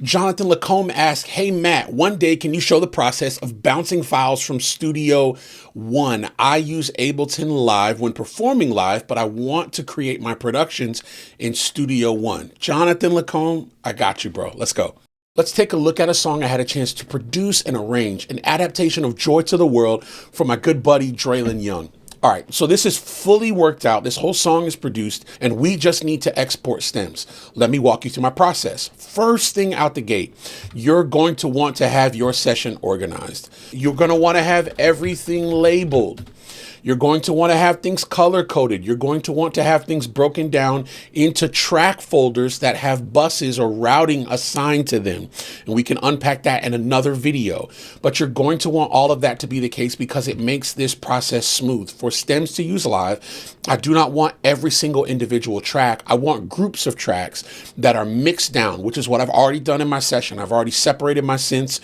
Jonathan Lacombe asked, hey, Matt, one day can you show the process of bouncing files from Studio One? I use Ableton Live when performing live, but I want to create my productions in Studio One. Jonathan Lacombe, I got you, bro. Let's go. Let's take a look at a song I had a chance to produce and arrange, an adaptation of Joy to the World from my good buddy, Draylon Young. All right, so this is fully worked out. This whole song is produced, and we just need to export stems. Let me walk you through my process. First thing out the gate, you're going to want to have your session organized. You're going to want to have everything labeled. You're going to want to have things color-coded. You're going to want to have things broken down into track folders that have buses or routing assigned to them. And we can unpack that in another video. But you're going to want all of that to be the case because it makes this process smooth. For stems to use live, I do not want every single individual track. I want groups of tracks that are mixed down, which is what I've already done in my session. I've already separated my synths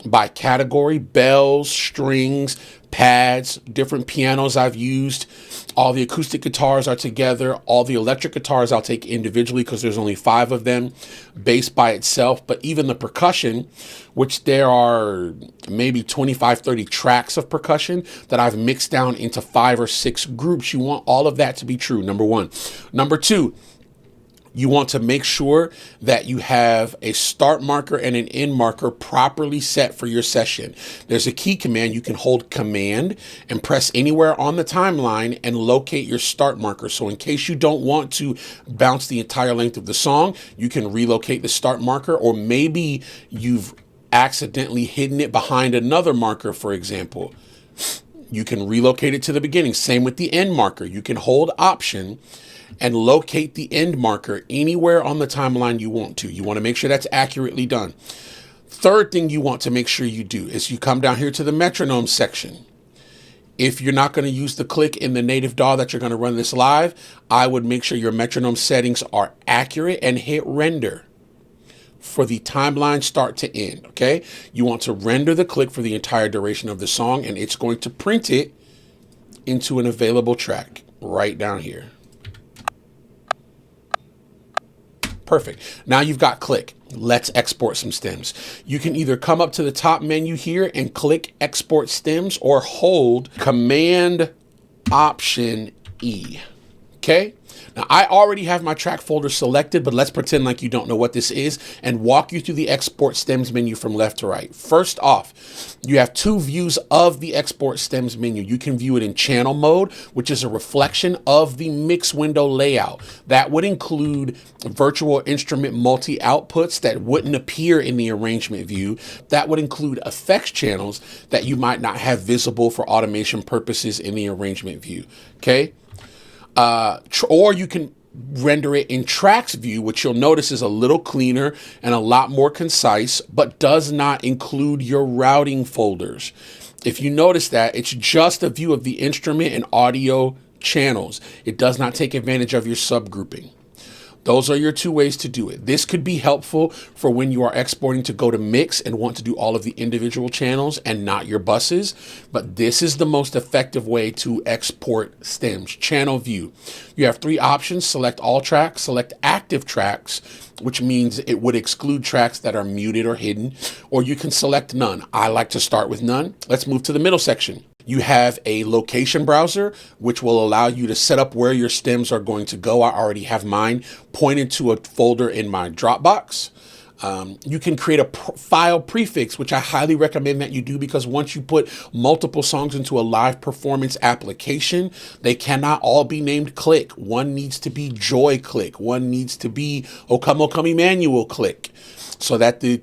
by category: bells, strings, pads, different pianos I've used. All the acoustic guitars are together. All the electric guitars I'll take individually because there's only 5 of them. Bass by itself, but even the percussion, which there are maybe 25, 30 tracks of percussion that I've mixed down into 5 or 6 groups. You want all of that to be true, number one. Number two, you want to make sure that you have a start marker and an end marker properly set for your session. There's a key command. You can hold Command and press anywhere on the timeline and locate your start marker. So in case you don't want to bounce the entire length of the song, you can relocate the start marker, or maybe you've accidentally hidden it behind another marker, for example. You can relocate it to the beginning. Same with the end marker. You can hold Option and locate the end marker anywhere on the timeline you want to. You want to make sure that's accurately done. Third thing you want to make sure you do is you come down here to the metronome section. If you're not going to use the click in the native DAW that you're going to run this live, I would make sure your metronome settings are accurate and hit render for the timeline start to end, okay? You want to render the click for the entire duration of the song, and it's going to print it into an available track right down here. Perfect. Now you've got click. Let's export some stems. You can either come up to the top menu here and click export stems, or hold Command Option E. Okay. Now I already have my track folder selected, but let's pretend like you don't know what this is and walk you through the export stems menu from left to right. First off, you have 2 views of the export stems menu. You can view it in channel mode, which is a reflection of the mix window layout. That would include virtual instrument multi outputs that wouldn't appear in the arrangement view. That would include effects channels that you might not have visible for automation purposes in the arrangement view. Okay. Or you can render it in tracks view, which you'll notice is a little cleaner and a lot more concise, but does not include your routing folders. If you notice that, it's just a view of the instrument and audio channels. It does not take advantage of your subgrouping. Those are your 2 ways to do it. This could be helpful for when you are exporting to go to mix and want to do all of the individual channels and not your buses. But this is the most effective way to export stems. Channel view. You have 3 options. Select all tracks, select active tracks, which means it would exclude tracks that are muted or hidden, or you can select none. I like to start with none. Let's move to the middle section. You have a location browser, which will allow you to set up where your stems are going to go. I already have mine pointed to a folder in my Dropbox. You can create a file prefix, which I highly recommend that you do, because once you put multiple songs into a live performance application, they cannot all be named click. One needs to be Joy click. One needs to be O Come Emmanuel click, so that the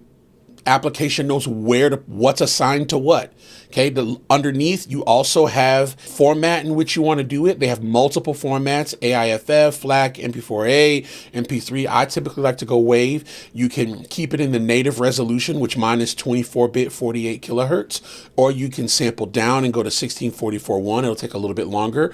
application knows what's assigned to what. Okay, underneath you also have format in which you want to do it. They have multiple formats: AIFF, FLAC, MP4A, MP3. I typically like to go WAV. You can keep it in the native resolution, which mine is 24-bit, 48 kilohertz, or you can sample down and go to 1644.1. It'll take a little bit longer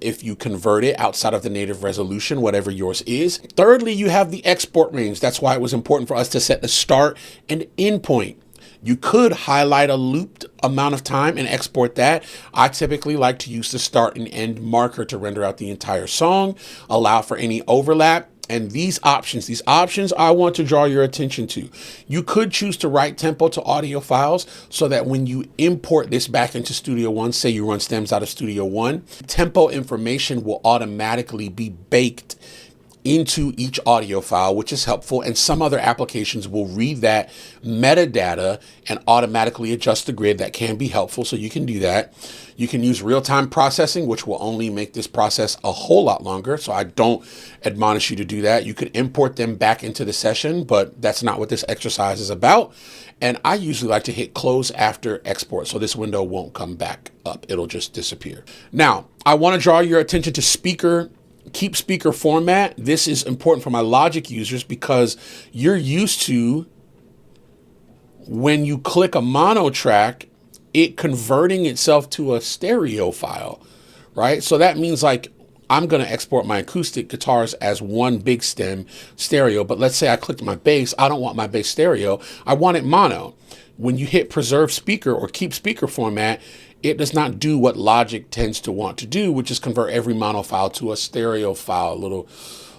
if you convert it outside of the native resolution, whatever yours is. Thirdly, you have the export range. That's why it was important for us to set the start and end point. You could highlight a looped amount of time and export that. I typically like to use the start and end marker to render out the entire song, allow for any overlap, And these options I want to draw your attention to. You could choose to write tempo to audio files so that when you import this back into Studio One, say you run stems out of Studio One, tempo information will automatically be baked into each audio file, which is helpful. And some other applications will read that metadata and automatically adjust the grid. That can be helpful. So you can do that. You can use real-time processing, which will only make this process a whole lot longer. So I don't admonish you to do that. You could import them back into the session, but that's not what this exercise is about. And I usually like to hit close after export, so this window won't come back up. It'll just disappear. Now, I want to draw your attention to keep speaker format. This is important for my Logic users because you're used to, when you click a mono track, it converting itself to a stereo file, right? So that means, like, I'm going to export my acoustic guitars as one big stem stereo, but let's say I clicked my bass. I don't want my bass stereo. I want it mono. When you hit preserve speaker or keep speaker format, it does not do what Logic tends to want to do, which is convert every mono file to a stereo file. A little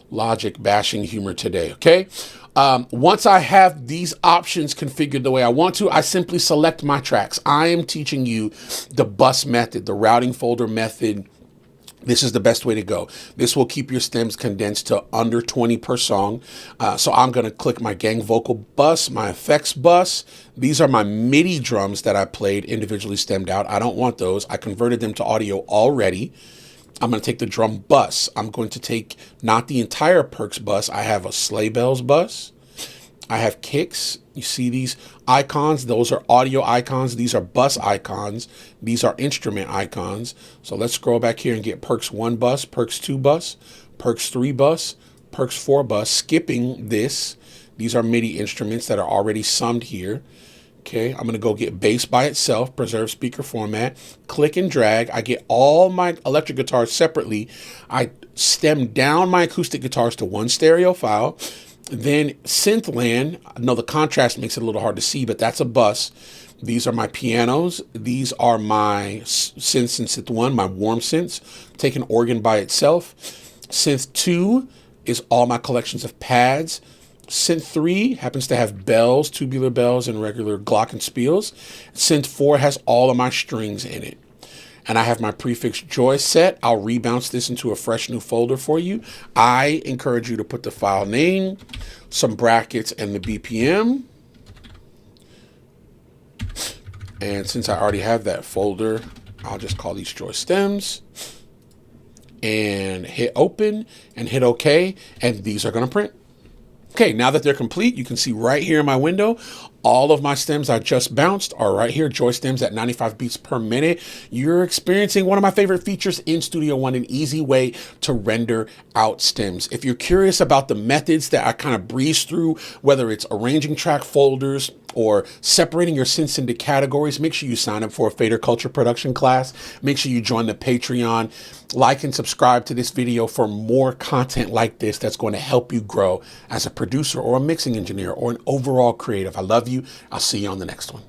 Logic bashing humor today, okay? Once I have these options configured the way I want to, I simply select my tracks. I am teaching you the bus method, the routing folder method. This is the best way to go. This will keep your stems condensed to under 20 per song. So I'm going to click my gang vocal bus, my effects bus. These are my MIDI drums that I played individually stemmed out. I don't want those. I converted them to audio already. I'm going to take the drum bus. I'm going to take not the entire Perks bus. I have a sleigh bells bus. I have kicks. You see these icons? Those are audio icons. These are bus icons. These are instrument icons. So let's scroll back here and get Perks 1 bus, Perks 2 bus, Perks 3 bus, Perks 4 bus. Skipping this. These are MIDI instruments that are already summed here. Okay, I'm going to go get bass by itself, preserve speaker format, click and drag. I get all my electric guitars separately. I stem down my acoustic guitars to one stereo file. Then Synthland, I know the contrast makes it a little hard to see, but that's a bus. These are my pianos. These are my synths in Synth 1, my warm synths. Take an organ by itself. Synth 2 is all my collections of pads. Synth 3 happens to have bells, tubular bells, and regular glockenspiels. Synth 4 has all of my strings in it. And I have my prefix joy set. I'll rebounce this into a fresh new folder for you. I encourage you to put the file name, some brackets, and the BPM. And since I already have that folder, I'll just call these joy stems and hit open and hit OK. And these are going to print. Okay, now that they're complete, you can see right here in my window, all of my stems I just bounced are right here, joy stems at 95 beats per minute. You're experiencing one of my favorite features in Studio One, an easy way to render out stems. If you're curious about the methods that I kind of breeze through, whether it's arranging track folders or separating your synths into categories, make sure you sign up for a Fader Culture production class. Make sure you join the Patreon. Like and subscribe to this video for more content like this that's going to help you grow as a producer or a mixing engineer or an overall creative. I love you. I'll see you on the next one.